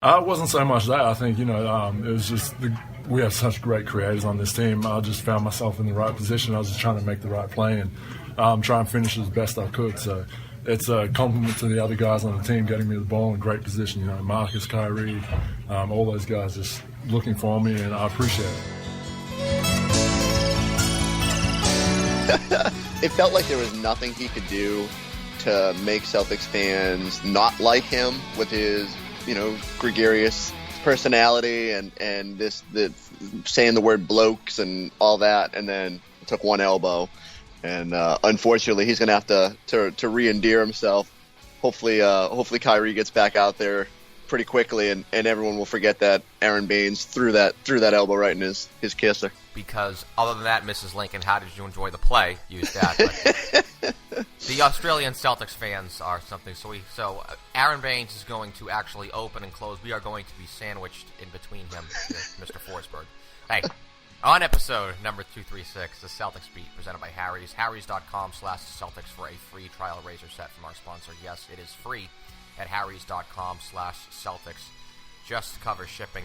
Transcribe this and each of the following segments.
It wasn't so much that. I think, it was just we have such great creators on this team. I just found myself in the right position. I was just trying to make the right play and try and finish as best I could. So it's a compliment to the other guys on the team getting me the ball in great position. Marcus, Kyrie, all those guys just looking for me, and I appreciate it. It felt like there was nothing he could do to make Celtics fans not like him with his, gregarious personality and the saying the word blokes and all that, and then took one elbow. And unfortunately, he's going to have to re-endear himself. Hopefully Kyrie gets back out there pretty quickly, and everyone will forget that Aaron Baines threw that elbow right in his kisser. Because other than that, Mrs. Lincoln, how did you enjoy the play? Use that. But the Australian Celtics fans are something. So Aaron Baines is going to actually open and close. We are going to be sandwiched in between him and Mr. Forsberg. Hey, on episode number 236, the Celtics Beat, presented by Harry's. Harrys.com/Celtics for a free trial razor set from our sponsor. Yes, it is free at Harrys.com/Celtics. Just to cover shipping.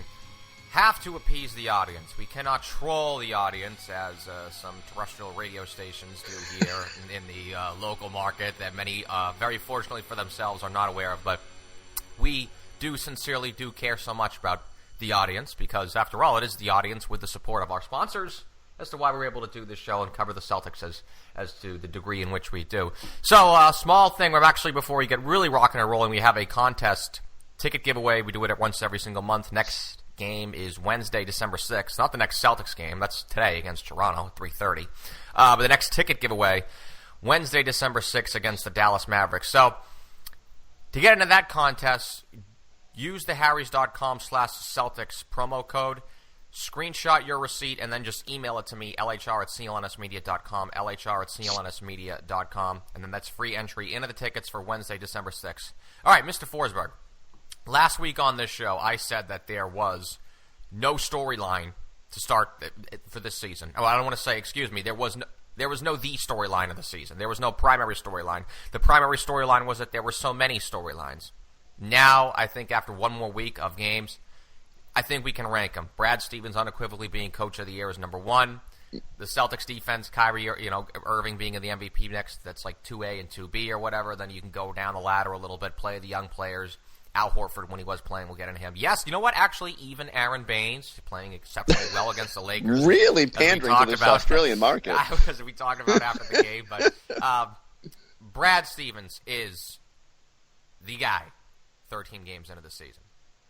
Have to appease the audience. We cannot troll the audience as some terrestrial radio stations do here in the local market that many, very fortunately for themselves, are not aware of. But we sincerely do care so much about the audience because, after all, it is the audience with the support of our sponsors as to why we're able to do this show and cover the Celtics as to the degree in which we do. So, small thing. We're actually, before we get really rocking and rolling, we have a contest ticket giveaway. We do it once every single month. Next game is Wednesday, December 6th. Not the next Celtics game. That's today against Toronto at 3:30. But the next ticket giveaway, Wednesday, December 6th against the Dallas Mavericks. So to get into that contest, use the Harrys.com/Celtics promo code. Screenshot your receipt and then just email it to me, lhr@clnsmedia.com, lhr@clnsmedia.com. And then that's free entry into the tickets for Wednesday, December 6th. All right, Mr. Forsberg. Last week on this show, I said that there was no storyline to start for this season. Oh, I don't want to say, excuse me, there was no the storyline of the season. There was no primary storyline. The primary storyline was that there were so many storylines. Now, I think after one more week of games, I think we can rank them. Brad Stevens unequivocally being Coach of the Year is number one. The Celtics defense, Kyrie, Irving being in the MVP next, that's like 2A and 2B or whatever. Then you can go down the ladder a little bit, play the young players. Al Horford, when he was playing, we'll get into him. Yes, you know what? Actually, even Aaron Baines, playing exceptionally well against the Lakers. Really pandering to this Australian market. Because we talked about after the game. But Brad Stevens is the guy 13 games into the season.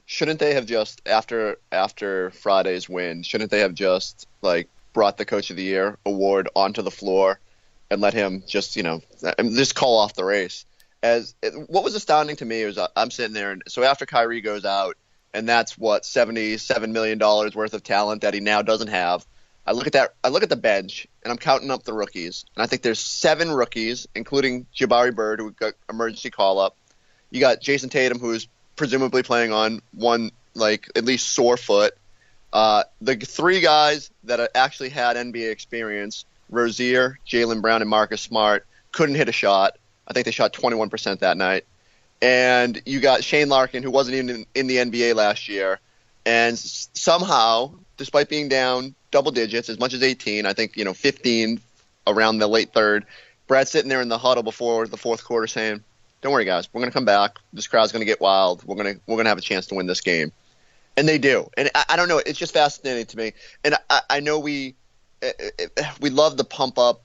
Shouldn't they have just, after Friday's win, shouldn't they have just, brought the Coach of the Year award onto the floor and let him just call off the race? What was astounding to me was I'm sitting there, and so after Kyrie goes out, and that's what $77 million worth of talent that he now doesn't have. I look at the bench, and I'm counting up the rookies, and I think there's 7 rookies, including Jabari Bird, who got emergency call up. You got Jason Tatum, who's presumably playing on one at least sore foot. The 3 guys that actually had NBA experience, Rozier, Jaylen Brown, and Marcus Smart, couldn't hit a shot. I think they shot 21% that night. And you got Shane Larkin, who wasn't even in the NBA last year. And somehow, despite being down double digits, as much as 18, I think, 15 around the late third, Brad's sitting there in the huddle before the fourth quarter saying, don't worry, guys, we're going to come back. This crowd's going to get wild. We're going to have a chance to win this game. And they do. And I don't know. It's just fascinating to me. And I know we love to pump up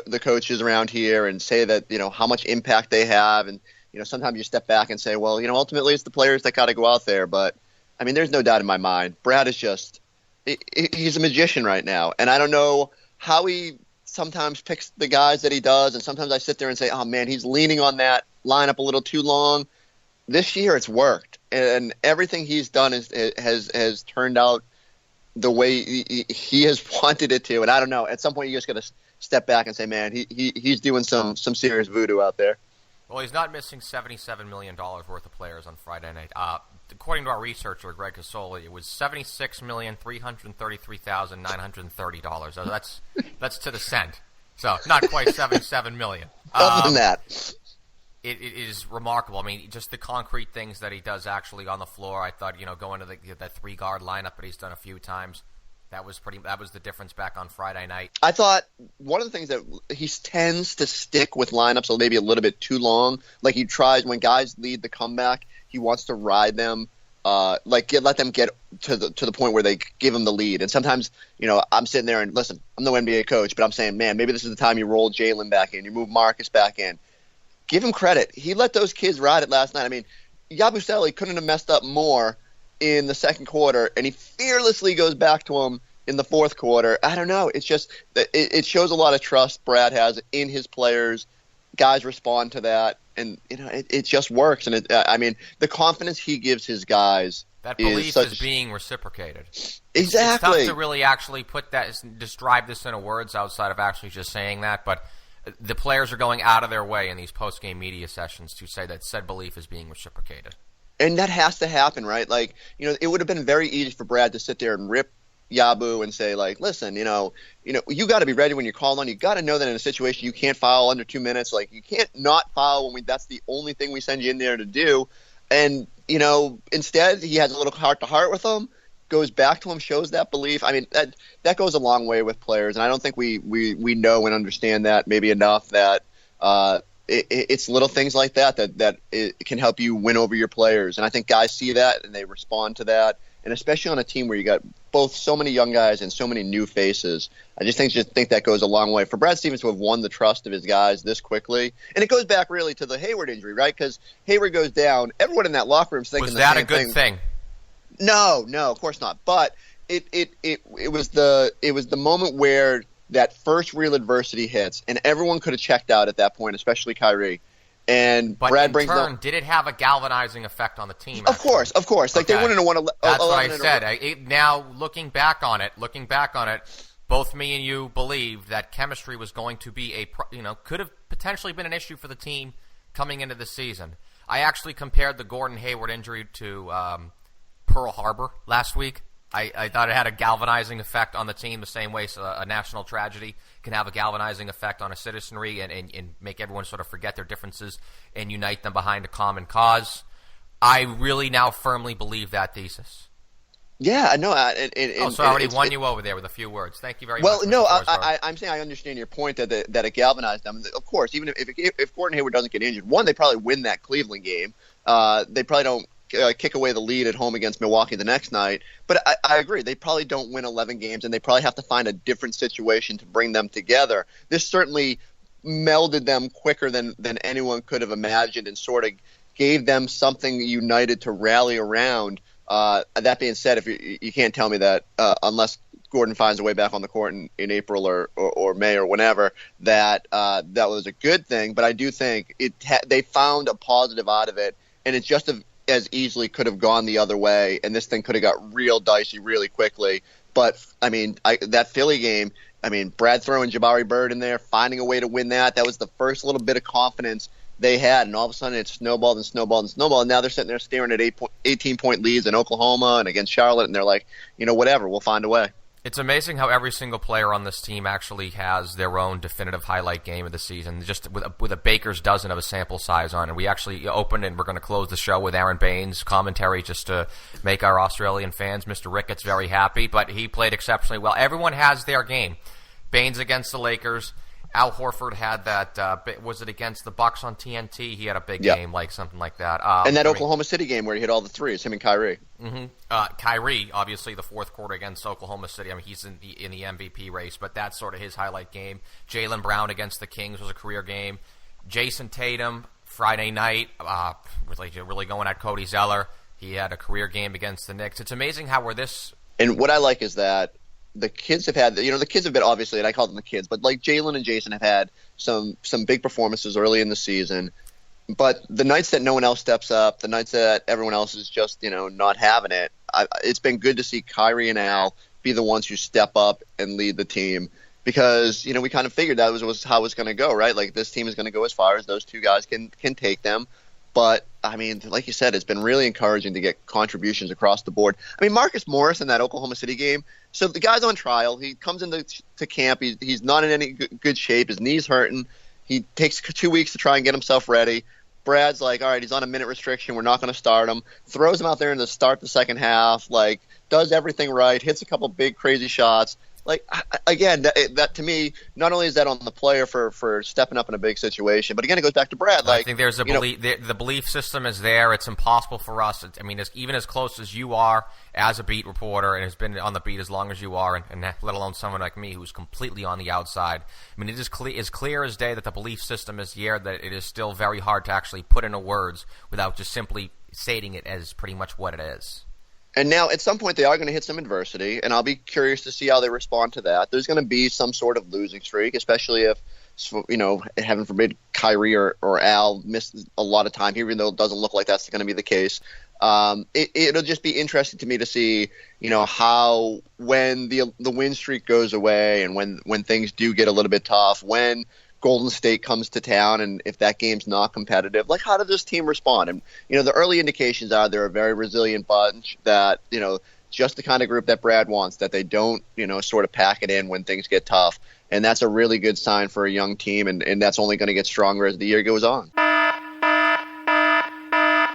the coaches around here and say that, how much impact they have. And, sometimes you step back and say, well, ultimately it's the players that got to go out there. But, I mean, there's no doubt in my mind. Brad is just he's a magician right now. And I don't know how he sometimes picks the guys that he does. And sometimes I sit there and say, oh, man, he's leaning on that lineup a little too long. This year it's worked. And everything he's done has turned out the way he has wanted it to. And I don't know. At some point you just got to step back and say, man, he's doing some serious voodoo out there. Well, he's not missing $77 million worth of players on Friday night. According to our researcher, Greg Casoli, it was $76,333,930. So that's to the cent. So not quite $77 million. Other than that. it is remarkable. I mean, just the concrete things that he does actually on the floor. I thought, going to that 3-guard lineup that he's done a few times, that was the difference back on Friday night. I thought one of the things that he tends to stick with lineups maybe a little bit too long. Like he tries when guys lead the comeback, he wants to ride them. Let them get to the point where they give him the lead. And sometimes, I'm sitting there and listen, I'm no NBA coach, but I'm saying, man, maybe this is the time you roll Jalen back in, you move Marcus back in. Give him credit. He let those kids ride it last night. I mean, Yabusele couldn't have messed up more in the second quarter, and he fearlessly goes back to him in the fourth quarter. I don't know. It's just it shows a lot of trust Brad has in his players. Guys respond to that, and it just works. And the confidence he gives his guys, that belief is being reciprocated. Exactly. It's tough to really actually describe this in words outside of actually just saying that, but the players are going out of their way in these post-game media sessions to say that said belief is being reciprocated. And that has to happen, right? Like, it would have been very easy for Brad to sit there and rip Yabu and say, like, listen, you got to be ready when you're called on. You got to know that in a situation you can't foul under 2 minutes. Like, you can't not foul when that's the only thing we send you in there to do. And, instead he has a little heart-to-heart with them, goes back to him, shows that belief. I mean, that goes a long way with players. And I don't think we know and understand that maybe enough that it's little things like that it can help you win over your players. And I think guys see that and they respond to that. And especially on a team where you got both so many young guys and so many new faces, I just think that goes a long way. For Brad Stevens to have won the trust of his guys this quickly, and it goes back really to the Hayward injury, right? Because Hayward goes down, everyone in that locker room is thinking the same thing. Was that a good thing? No, of course not. But it was the moment where that first real adversity hits, and everyone could have checked out at that point, especially Kyrie. And but Brad in brings turn, did it have a galvanizing effect on the team? Of course. Like they wouldn't have won. That's what I said. Now looking back on it, both me and you believed that chemistry was going to be could have potentially been an issue for the team coming into the season. I actually compared the Gordon Hayward injury to Pearl Harbor last week. I thought it had a galvanizing effect on the team the same way a national tragedy can have a galvanizing effect on a citizenry and make everyone sort of forget their differences and unite them behind a common cause. I really now firmly believe that thesis. Yeah, no. I already won you over there with a few words. Thank you very much. Well, no, I'm saying I understand your point that it galvanized them. Of course, even if Gordon Hayward doesn't get injured, one, they probably win that Cleveland game. They probably don't kick away the lead at home against Milwaukee the next night. But I agree. They probably don't win 11 games, and they probably have to find a different situation to bring them together. This certainly melded them quicker than anyone could have imagined and sort of gave them something united to rally around. That being said, if you can't tell me that unless Gordon finds a way back on the court in April or May or whenever, that was a good thing. But I do think they found a positive out of it, and it just as easily could have gone the other way, and this thing could have got real dicey really quickly. But, that Philly game, Brad throwing Jabari Bird in there, finding a way to win that was the first little bit of confidence they had, and all of a sudden it snowballed and snowballed and snowballed, and now they're sitting there staring at 18-point leads in Oklahoma and against Charlotte, and they're like, whatever, we'll find a way. It's amazing how every single player on this team actually has their own definitive highlight game of the season, just with a baker's dozen of a sample size on it. We actually opened, and we're going to close the show with Aaron Baines' commentary just to make our Australian fans, Mr. Ricketts, very happy, but he played exceptionally well. Everyone has their game. Baines against the Lakers. Al Horford had that, was it against the Bucks on TNT? He had a big game, like something like that. And that Oklahoma City game where he hit all the threes, him and Kyrie. Mm-hmm. Kyrie, obviously, the fourth quarter against Oklahoma City. He's in the MVP race, but that's sort of his highlight game. Jaylen Brown against the Kings was a career game. Jason Tatum, Friday night, really going at Cody Zeller. He had a career game against the Knicks. It's amazing how we're this. And what I like is that the kids have had, the kids have been obviously, and I call them the kids, but like Jalen and Jason have had some big performances early in the season. But the nights that no one else steps up, the nights that everyone else is just, not having it, it's been good to see Kyrie and Al be the ones who step up and lead the team because, we kind of figured that was how it was going to go, right? Like this team is going to go as far as those two guys can take them. But, like you said, it's been really encouraging to get contributions across the board. Marcus Morris in that Oklahoma City game, so the guy's on trial. He comes into camp. He's not in any good shape. His knee's hurting. He takes 2 weeks to try and get himself ready. Brad's like, all right, he's on a minute restriction. We're not going to start him. Throws him out there to start the second half. Like, does everything right. Hits a couple big crazy shots. Like, again, that to me, not only is that on the player for stepping up in a big situation, but again, it goes back to Brad. Like, I think there's a belief. The belief system is there. It's impossible for us. Even as close as you are as a beat reporter and has been on the beat as long as you are, and let alone someone like me who's completely on the outside. I mean, it is clear as day that the belief system is here. That it is still very hard to actually put into words without just simply stating it as pretty much what it is. And now, at some point, they are going to hit some adversity, and I'll be curious to see how they respond to that. There's going to be some sort of losing streak, especially if, heaven forbid, Kyrie or Al miss a lot of time here, even though it doesn't look like that's going to be the case. It'll just be interesting to me to see, how when the win streak goes away and when things do get a little bit tough, when Golden State comes to town, and if that game's not competitive, like, how does this team respond? And, the early indications are they're a very resilient bunch that, just the kind of group that Brad wants, that they don't, sort of pack it in when things get tough. And that's a really good sign for a young team, and that's only going to get stronger as the year goes on.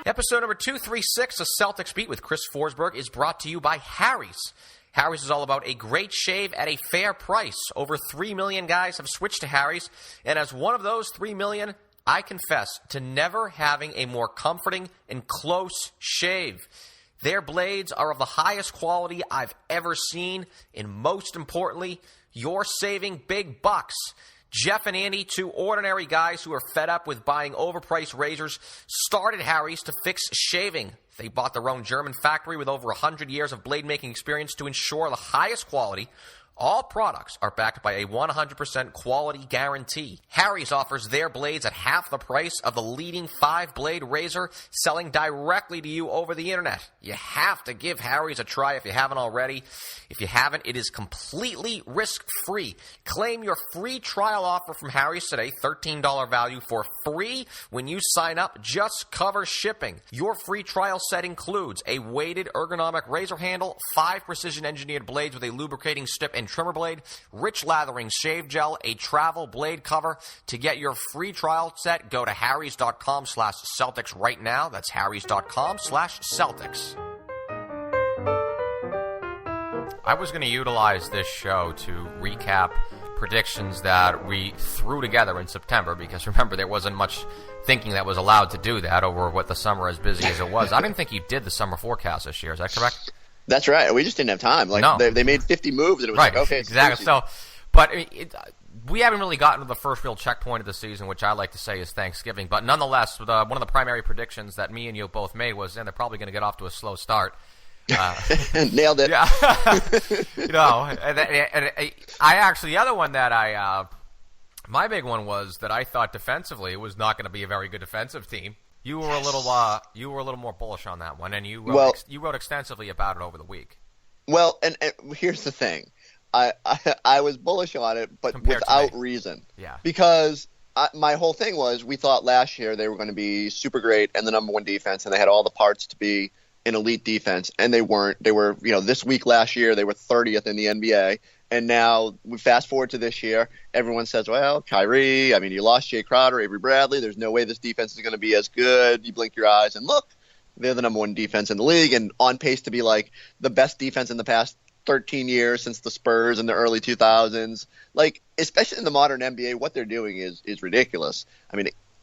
Episode number 236 of Celtics Beat with Chris Forsberg is brought to you by Harry's. Harry's is all about a great shave at a fair price. Over 3 million guys have switched to Harry's, and as one of those 3 million, I confess to never having a more comforting and close shave. Their blades are of the highest quality I've ever seen, and most importantly, you're saving big bucks. Jeff and Andy, two ordinary guys who are fed up with buying overpriced razors, started Harry's to fix shaving. They bought their own German factory with over 100 years of blade-making experience to ensure the highest quality. All products are backed by a 100% quality guarantee. Harry's offers their blades at half the price of the leading 5-blade razor selling directly to you over the internet. You have to give Harry's a try if you haven't already. If you haven't, it is completely risk-free. Claim your free trial offer from Harry's today, $13 value for free when you sign up. Just cover shipping. Your free trial set includes a weighted ergonomic razor handle, 5 precision-engineered blades with a lubricating strip and trimmer blade, rich lathering shave gel, a travel blade cover. To get your free trial set, go to harrys.com/Celtics right now. That's harrys.com/Celtics. I was going to utilize this show to recap predictions that we threw together in September because, remember, there wasn't much thinking that was allowed to do that over what the summer, as busy as it was. I didn't think you did the summer forecast this year. Is that correct? That's right. We just didn't have time. No. They made 50 moves, and it was right. like, okay, exactly. So, but we haven't really gotten to the first real checkpoint of the season, which I like to say is Thanksgiving. But nonetheless, one of the primary predictions that me and you both made was, they're probably going to get off to a slow start. Nailed it. Yeah. I actually, the other one that my big one was that I thought defensively it was not going to be a very good defensive team. You were a little more bullish on that one, and you wrote extensively about it over the week. Well, and here's the thing, I was bullish on it, but without reason. Yeah. Because my whole thing was, we thought last year they were going to be super great and the number one defense, and they had all the parts to be an elite defense, and they weren't. They were, this week last year they were 30th in the NBA. And now we fast forward to this year, everyone says, well, Kyrie, you lost Jay Crowder, Avery Bradley. There's no way this defense is going to be as good. You blink your eyes and look, they're the number one defense in the league and on pace to be like the best defense in the past 13 years since the Spurs in the early 2000s. Like, especially in the modern NBA, what they're doing is ridiculous.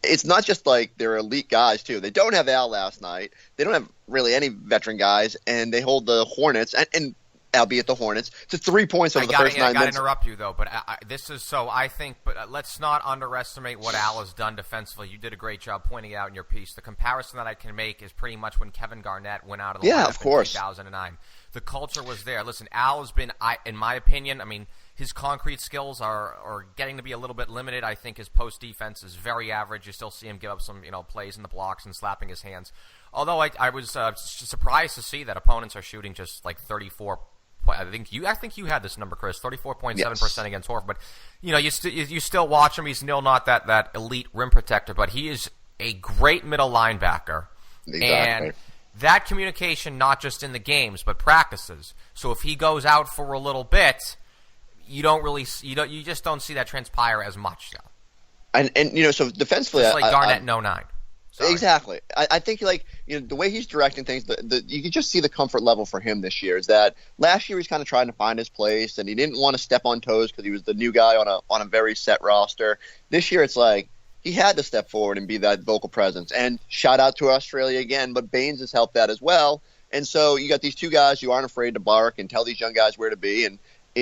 It's not just like they're elite guys, too. They don't have Al last night. They don't have really any veteran guys, and they hold the Hornets, and albeit the Hornets, to 3 points over the first 9 minutes. I got to interrupt you, though, but let's not underestimate what Al has done defensively. You did a great job pointing out in your piece. The comparison that I can make is pretty much when Kevin Garnett went out of the lineup in 2009. The culture was there. Listen, Al has been, in my opinion, his concrete skills are getting to be a little bit limited. I think his post defense is very average. You still see him give up some plays in the blocks and slapping his hands. Although I was surprised to see that opponents are shooting just like 34%. I think you had this number, Chris, 34.7% against Horford. But you still watch him. He's still not that elite rim protector, but he is a great middle linebacker. Exactly. And that communication, not just in the games but practices. So if he goes out for a little bit, you just don't see that transpire as much, though. And so defensively, it's like Garnett in 09. Sorry. Exactly. I think the way he's directing things, you can just see the comfort level for him this year. Is that last year he's kind of trying to find his place and he didn't want to step on toes because he was the new guy on a very set roster. This year it's like he had to step forward and be that vocal presence. And shout out to Australia again, but Baines has helped that as well. And so you got these two guys who aren't afraid to bark and tell these young guys where to be. And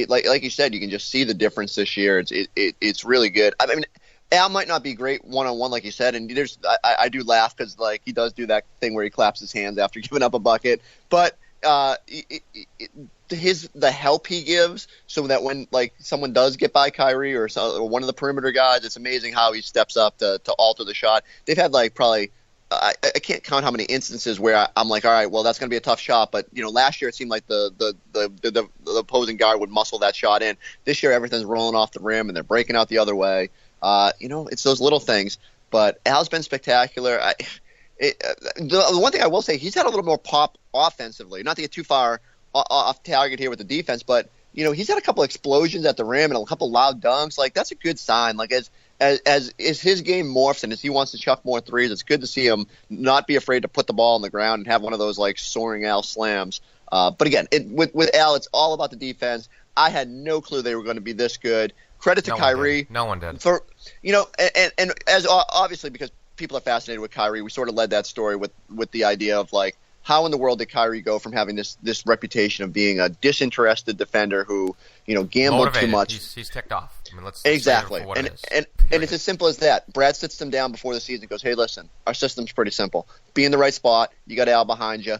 like you said, you can just see the difference this year. It's really good. I mean, Al might not be great one-on-one, like you said, and I do laugh because he does do that thing where he claps his hands after giving up a bucket. But the help he gives, so that when someone does get by Kyrie or one of the perimeter guys, it's amazing how he steps up to alter the shot. They've had probably I can't count how many instances where I'm like, all right, well that's going to be a tough shot, but last year it seemed like the opposing guard would muscle that shot in. This year everything's rolling off the rim and they're breaking out the other way. It's those little things, but Al's been spectacular. The one thing I will say, he's had a little more pop offensively, not to get too far off target here with the defense, but he's had a couple explosions at the rim and a couple loud dunks. That's a good sign. As his game morphs and as he wants to chuck more threes, it's good to see him not be afraid to put the ball on the ground and have one of those soaring Al slams. But again, with Al, it's all about the defense. I had no clue they were going to be this good. Credit to Kyrie. No one did. For and as obviously because people are fascinated with Kyrie, we sort of led that story with the idea of how in the world did Kyrie go from having this reputation of being a disinterested defender who gambled Motivated. too much. He's ticked off. I mean, let's exactly. say it for what it is. And it's as simple as that. Brad sits them down before the season and goes, hey, listen, our system's pretty simple. Be in the right spot. You got Al behind you.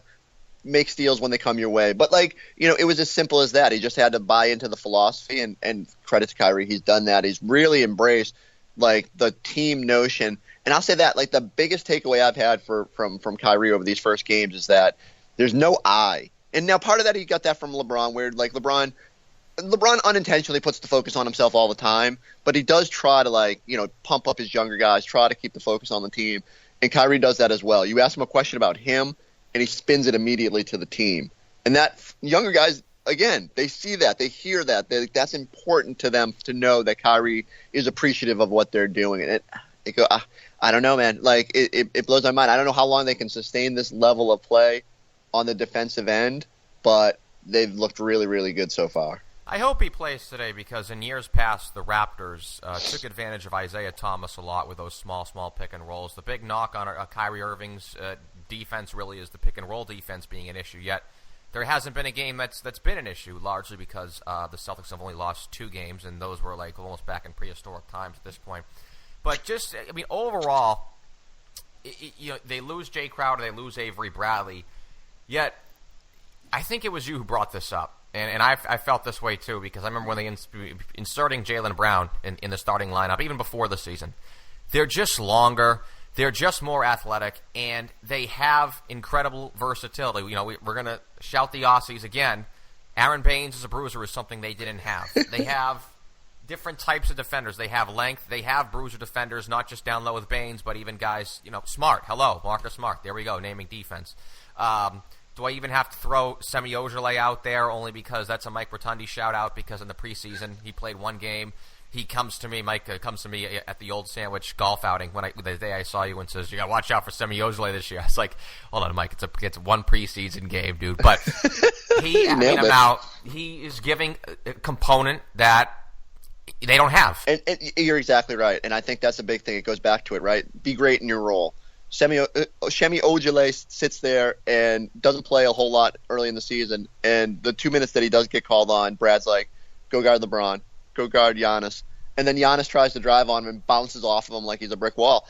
Make steals when they come your way. But it was as simple as that. He just had to buy into the philosophy, and credit to Kyrie, he's done that. He's really embraced the team notion. And I'll say that the biggest takeaway I've had from Kyrie over these first games is that there's no I. And now part of that he got that from LeBron, where LeBron unintentionally puts the focus on himself all the time, but he does try to pump up his younger guys, try to keep the focus on the team. And Kyrie does that as well. You ask him a question about him, and he spins it immediately to the team. And that younger guys, again, they see that, they hear that. That's important to them to know that Kyrie is appreciative of what they're doing. And I don't know, man. It blows my mind. I don't know how long they can sustain this level of play on the defensive end, but they've looked really, really good so far. I hope he plays today because in years past, the Raptors took advantage of Isaiah Thomas a lot with those small pick and rolls. The big knock on Kyrie Irving's defense really is the pick and roll defense being an issue. Yet there hasn't been a game that's been an issue, largely because the Celtics have only lost 2 games, and those were almost back in prehistoric times at this point. But overall, they lose Jay Crowder, they lose Avery Bradley. Yet I think it was you who brought this up. And I felt this way too, because I remember when they inserting Jaylen Brown in the starting lineup, even before the season. They're just longer, they're just more athletic, and they have incredible versatility. We're going to shout the Aussies again. Aaron Baines as a bruiser is something they didn't have. They have different types of defenders. They have length. They have bruiser defenders, not just down low with Baines, but even guys, Smart. Hello, Marcus Smart. There we go, naming defense. Do I even have to throw Semi Ojeleye out there only because that's a Mike Rotundi shout-out because in the preseason he played 1 game. He comes to me, Mike comes to me at the Old Sandwich golf outing the day I saw you and says, you got to watch out for Semi Ojeleye this year. I was like, hold on, Mike, it's 1 preseason game, dude. But he is giving a component that they don't have. And you're exactly right. And I think that's a big thing. It goes back to it, right? Be great in your role. Semi Ojeleye sits there and doesn't play a whole lot early in the season, and the 2 minutes that he does get called on, Brad's like, go guard LeBron, go guard Giannis, and then Giannis tries to drive on him and bounces off of him like he's a brick wall.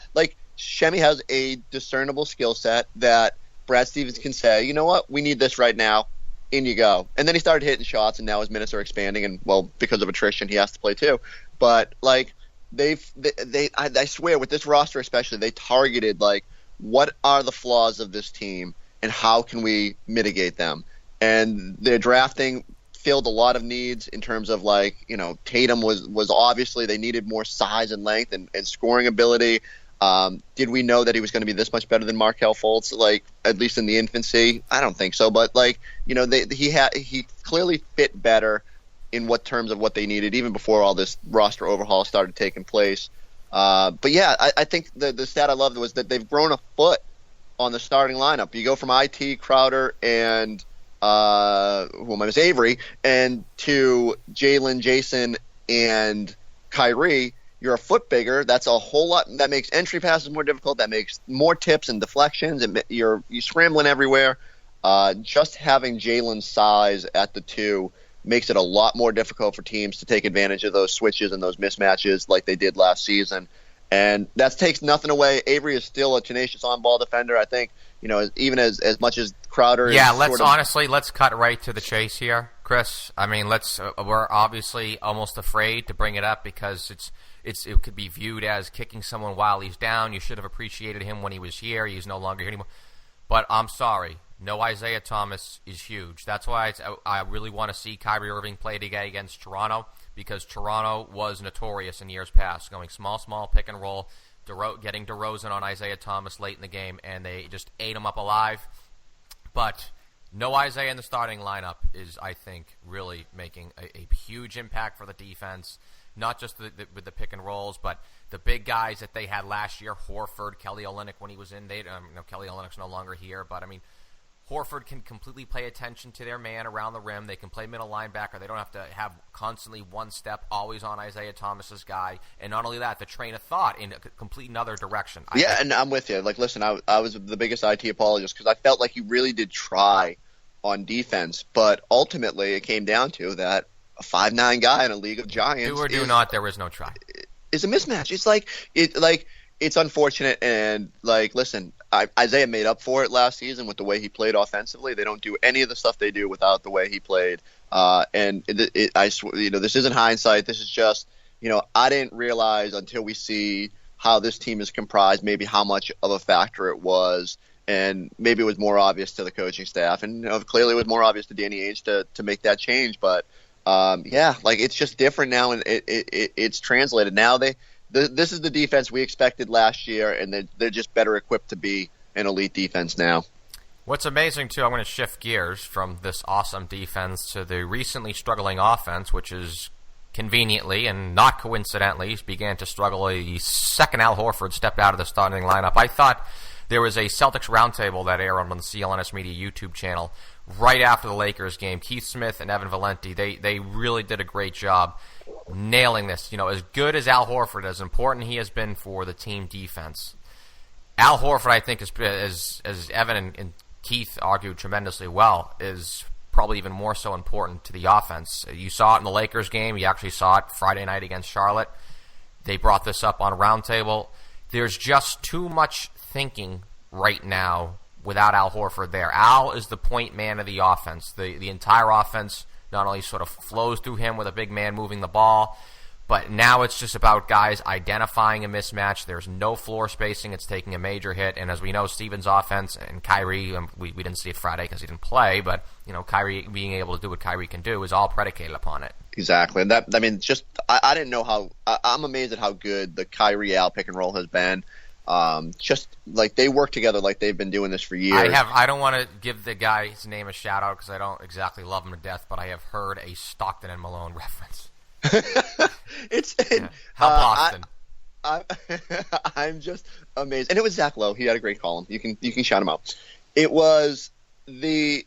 Shemi has a discernible skill set that Brad Stevens can say, you know what, we need this right now, in you go. And then he started hitting shots, and now his minutes are expanding, and, because of attrition, he has to play too. But, I swear, with this roster especially, they targeted, what are the flaws of this team and how can we mitigate them? And their drafting filled a lot of needs in terms of Tatum was obviously they needed more size and length and scoring ability. Did we know that he was going to be this much better than Markelle Fultz, at least in the infancy? I don't think so, but he clearly fit better in what terms of what they needed even before all this roster overhaul started taking place. But yeah, I think the stat I loved was that they've grown a foot on the starting lineup. You go from IT, Crowder, and Avery, and to Jalen, Jason, and Kyrie. You're a foot bigger. That's a whole lot. That makes entry passes more difficult. That makes more tips and deflections. You're scrambling everywhere. Just having Jalen's size at the 2 makes it a lot more difficult for teams to take advantage of those switches and those mismatches like they did last season. And that takes nothing away. Avery is still a tenacious on-ball defender. I think, even as much as Crowder. Yeah, let's cut right to the chase here, Chris. I mean, we're obviously almost afraid to bring it up because it could be viewed as kicking someone while he's down. You should have appreciated him when he was here. He's no longer here anymore. But I'm sorry. No Isaiah Thomas is huge. That's why I really want to see Kyrie Irving play today against Toronto, because Toronto was notorious in years past, going small, pick and roll, getting DeRozan on Isaiah Thomas late in the game, and they just ate him up alive. But no Isaiah in the starting lineup is, I think, really making a huge impact for the defense, not just with the pick and rolls, but the big guys that they had last year, Horford, Kelly Olynyk when he was in. Kelly Olynyk's no longer here, but I mean, Horford can completely pay attention to their man around the rim. They can play middle linebacker. They don't have to have constantly one step always on Isaiah Thomas's guy. And not only that, the train of thought in a complete another direction. And I'm with you. Like, listen, I was the biggest IT apologist because I felt like he really did try on defense. But ultimately, it came down to that a 5'9" guy in a league of giants. Do or do not, there is no try. It's a mismatch. It's unfortunate. And, listen, Isaiah made up for it last season with the way he played offensively. They don't do any of the stuff they do without the way he played. This isn't hindsight. This is just, I didn't realize until we see how this team is comprised, maybe how much of a factor it was. And maybe it was more obvious to the coaching staff. And clearly it was more obvious to Danny Ainge to make that change. But, it's just different now, and it's translated. Now this is the defense we expected last year, and they're just better equipped to be an elite defense now. What's amazing, too, I'm going to shift gears from this awesome defense to the recently struggling offense, which is conveniently and not coincidentally began to struggle the second Al Horford stepped out of the starting lineup. I thought there was a Celtics roundtable that aired on the CLNS Media YouTube channel right after the Lakers game. Keith Smith and Evan Valenti, they really did a great job nailing this. As good as Al Horford, as important he has been for the team defense, Al Horford, I think, as Evan and Keith argued tremendously well, is probably even more so important to the offense. You saw it in the Lakers game. You actually saw it Friday night against Charlotte. They brought this up on a roundtable. There's just too much thinking right now without Al Horford there. Al is the point man of the offense. The entire offense not only sort of flows through him with a big man moving the ball, but now it's just about guys identifying a mismatch. There's no floor spacing. It's taking a major hit. And as we know, Stevens' offense and Kyrie, we didn't see it Friday because he didn't play, but Kyrie being able to do what Kyrie can do is all predicated upon it. Exactly. And I didn't know how – I'm amazed at how good the Kyrie-Al pick and roll has been. Just like they work together like they've been doing this for years. I don't want to give the guy's name a shout out because I don't exactly love him to death, but I have heard a Stockton and Malone reference. How Boston. I'm just amazed, and it was Zach Lowe. He had a great column. You can shout him out. It was I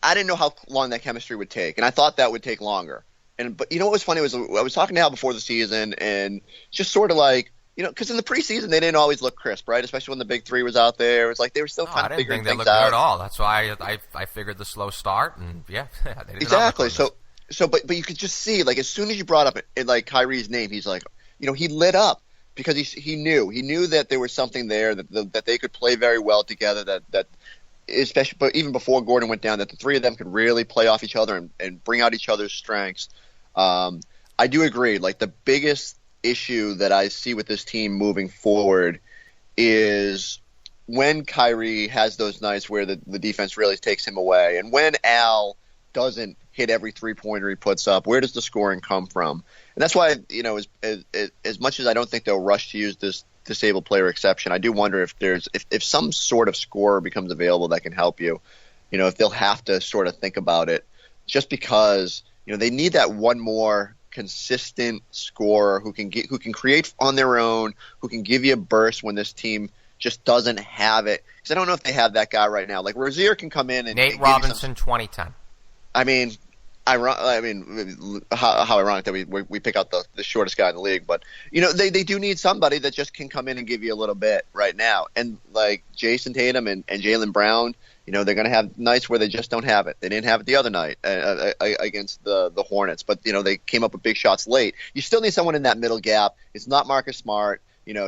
didn't know how long that chemistry would take, and I thought that would take longer. But what was funny was I was talking to Al before the season, and just sort of like. Because in the preseason they didn't always look crisp, right? Especially when the big three was out there. It was like they were still kind of figuring things out. I didn't think they looked good at all. That's why I figured the slow start, and yeah, they did exactly. But you could just see, like, as soon as you brought up like Kyrie's name, he's like, he lit up because he knew that there was something there that they could play very well together. That especially, but even before Gordon went down, that the three of them could really play off each other and bring out each other's strengths. I do agree. Like the biggest issue that I see with this team moving forward is when Kyrie has those nights where the defense really takes him away, and when Al doesn't hit every three-pointer he puts up, where does the scoring come from? And that's why, as much as I don't think they'll rush to use this disabled player exception, I do wonder if some sort of scorer becomes available that can help you, if they'll have to sort of think about it, just because they need that one more consistent scorer who can create on their own, who can give you a burst when this team just doesn't have it. Because I don't know if they have that guy right now. Like Rozier can come in and Nate Robinson, 2010. I mean, how ironic that we pick out the shortest guy in the league, but they do need somebody that just can come in and give you a little bit right now. And like Jason Tatum and Jaylen Brown, they're going to have nights where they just don't have it. They didn't have it the other night against the Hornets, but they came up with big shots late. You still need someone in that middle gap. It's not Marcus Smart.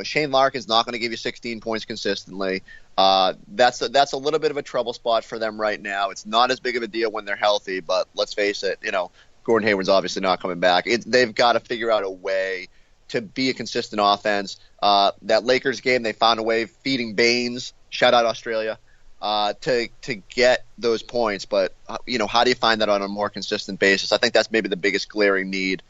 Shane Larkin's not going to give you 16 points consistently. That's a little bit of a trouble spot for them right now. It's not as big of a deal when they're healthy, but let's face it, Gordon Hayward's obviously not coming back. They've got to figure out a way to be a consistent offense. That Lakers game, they found a way feeding Baines, shout out Australia, to get those points. But how do you find that on a more consistent basis? I think that's maybe the biggest glaring need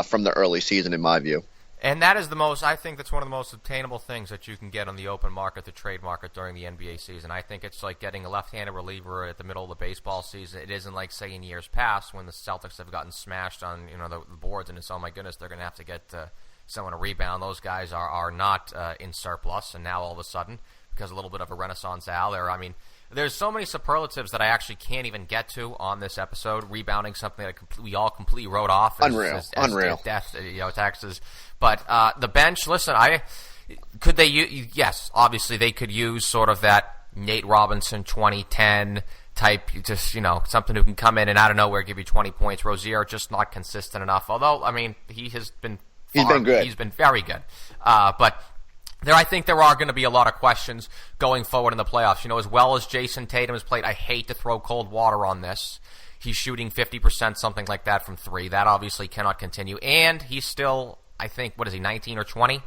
from the early season, in my view. And that is I think that's one of the most obtainable things that you can get on the open market, the trade market during the NBA season. I think it's like getting a left-handed reliever at the middle of the baseball season. It isn't like, say, in years past when the Celtics have gotten smashed on the boards and it's, oh my goodness, they're going to have to get someone to rebound. Those guys are not in surplus, and now all of a sudden, because a little bit of a renaissance Al there, there's so many superlatives that I actually can't even get to on this episode. Rebounding, something that we all completely wrote off as unreal death, Texas. But the bench, listen, could they? Yes, obviously they could use sort of that Nate Robinson 2010 type, just something who can come in and out of nowhere give you 20 points. Rozier just not consistent enough. Although he has been good. He's been very good, but. I think there are going to be a lot of questions going forward in the playoffs. As well as Jason Tatum has played, I hate to throw cold water on this. He's shooting 50%, something like that from three. That obviously cannot continue. And he's still, I think, 19 or 20?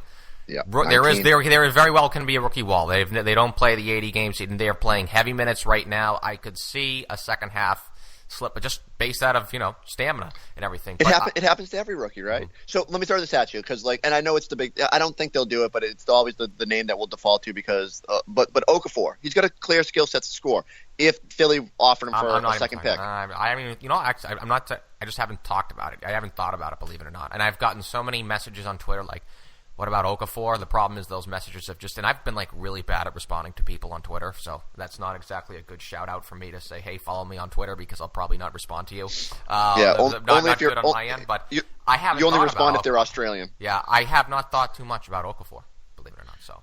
Yeah, there very well can be a rookie wall. They don't play the 80 games. They're playing heavy minutes right now. I could see a second half slip, but just based out of stamina and everything. It happens to every rookie, right? Mm-hmm. So let me throw this at you because, and I know it's the big. I don't think they'll do it, but it's always the name that we'll default to because. But Okafor, he's got a clear skill set to score. If Philly offered him for a second pick, I just haven't talked about it. I haven't thought about it, believe it or not. And I've gotten so many messages on Twitter like, what about Okafor? The problem is those messages have and I've been really bad at responding to people on Twitter, so that's not exactly a good shout out for me to say, hey, follow me on Twitter because I'll probably not respond to you. Only if you're good on my end, but I haven't. You only respond if they're Australian. Yeah, I have not thought too much about Okafor, believe it or not. So.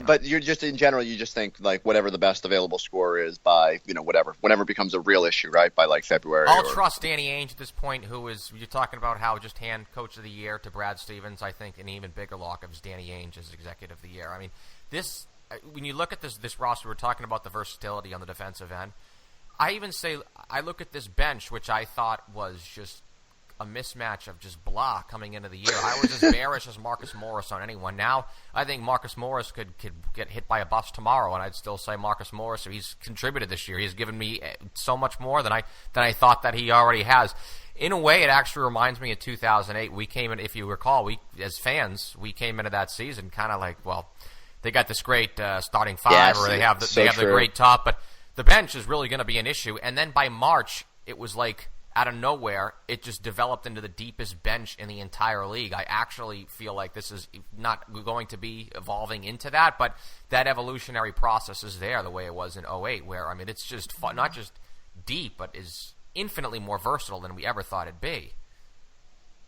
But you're just in general, you just think whatever the best available score is by whenever it becomes a real issue, right? By February. I'll trust Danny Ainge at this point, who is you're talking about how just hand coach of the year to Brad Stevens. I think an even bigger lock is Danny Ainge as executive of the year. This when you look at this roster, we're talking about the versatility on the defensive end. I look at this bench, which I thought was just a mismatch of just blah coming into the year. I was as bearish as Marcus Morris on anyone. Now, I think Marcus Morris could get hit by a bus tomorrow, and I'd still say Marcus Morris, he's contributed this year. He's given me so much more than I thought that he already has. In a way, it actually reminds me of 2008. We came in, if you recall, as fans, we came into that season kind of they got this great starting five, or they have the great top, but the bench is really going to be an issue. And then by March, it was out of nowhere, it just developed into the deepest bench in the entire league. I actually feel like this is not going to be evolving into that, but that evolutionary process is there the way it was in 2008, where, it's just fun, not just deep, but is infinitely more versatile than we ever thought it'd be.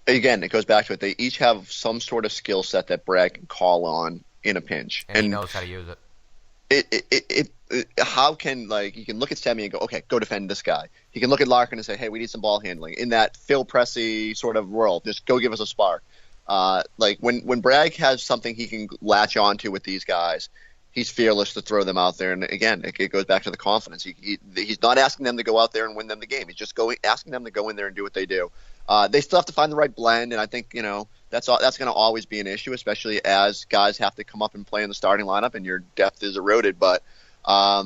Again, it goes back to it. They each have some sort of skill set that Brad can call on in a pinch. And he knows how to use it. How can you can look at Semi and go, okay, go defend this guy. He can look at Larkin and say, hey, we need some ball handling in that Phil Pressey sort of world. Just go give us a spark. When Bragg has something he can latch onto with these guys, he's fearless to throw them out there. And again, it goes back to the confidence. He's not asking them to go out there and win them the game. He's just asking them to go in there and do what they do. They still have to find the right blend, and I think that's going to always be an issue, especially as guys have to come up and play in the starting lineup and your depth is eroded. But I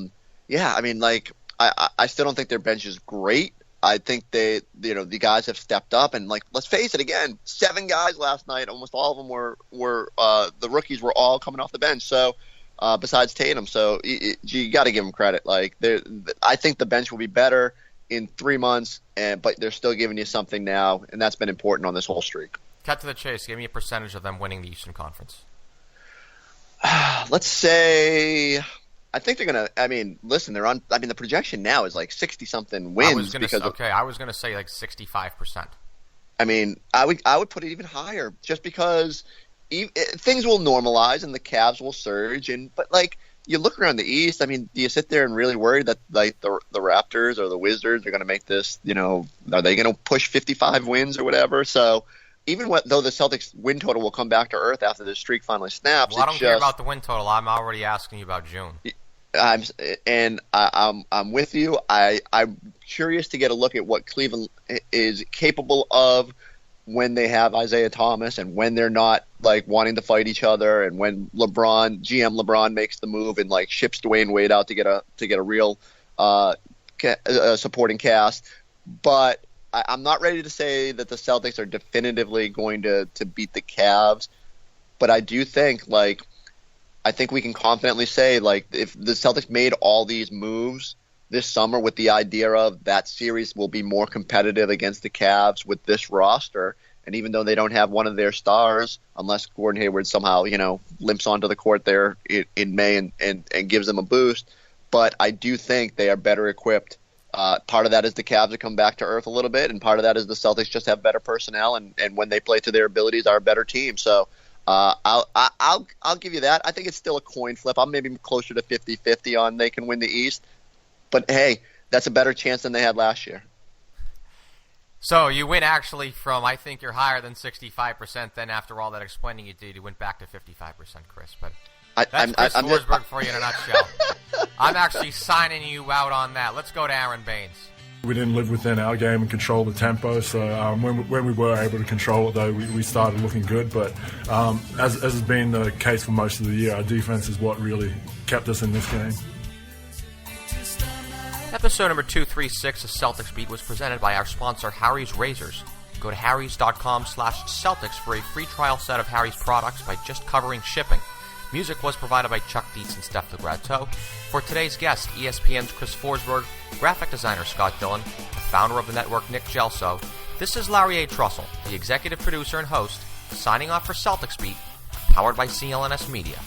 still don't think their bench is great. I think the guys have stepped up, and let's face it, again, 7 guys last night. Almost all of them were the rookies were all coming off the bench. So besides Tatum, so you got to give them credit. I think the bench will be better in 3 months, but they're still giving you something now, and that's been important on this whole streak. Cut to the chase. Give me a percentage of them winning the Eastern Conference. Let's say, I think they're going to, I mean, listen, the projection now is like 60-something wins. I was going to say like 65%. I mean, I would put it even higher just because things will normalize and the Cavs will surge. But like, you look around the East, I mean, do you sit there and really worry that like the Raptors or the Wizards are going to make this, are they going to push 55 wins or whatever? So even though the Celtics win total will come back to earth after this streak finally snaps. Well, I don't care about the win total. I'm already asking you about June. I'm with you. I'm curious to get a look at what Cleveland is capable of when they have Isaiah Thomas and when they're not like wanting to fight each other, and when GM LeBron makes the move and like ships Dwayne Wade out to get a real supporting cast. But I'm not ready to say that the Celtics are definitively going to beat the Cavs. But I do think I think we can confidently say, like, if the Celtics made all these moves this summer with the idea of that series will be more competitive against the Cavs with this roster, and even though they don't have one of their stars, unless Gordon Hayward somehow, limps onto the court there in May and gives them a boost, but I do think they are better equipped. Part of that is the Cavs have come back to earth a little bit, and part of that is the Celtics just have better personnel, and when they play to their abilities are a better team. So I'll give you that. I think it's still a coin flip. I'm maybe closer to 50-50 on they can win the East. But, hey, that's a better chance than they had last year. So you went actually from, I think you're higher than 65%. Then after all that explaining you did, you went back to 55%, Chris. But that's Chris Forsberg for you in a nutshell. I'm actually signing you out on that. Let's go to Aaron Baines. We didn't live within our game and control the tempo, so when we were able to control it, though, we started looking good. But as has been the case for most of the year, our defense is what really kept us in this game. Episode number 236 of Celtics Beat was presented by our sponsor, Harry's Razors. Go to harrys.com/Celtics for a free trial set of Harry's products by just covering shipping. Music was provided by Chuck Dietz and Steph LeGrateau. For today's guest, ESPN's Chris Forsberg, graphic designer Scott Dillon, founder of the network Nick Gelso, this is Larry A. Trussell, the executive producer and host, signing off for Celtics Beat, powered by CLNS Media.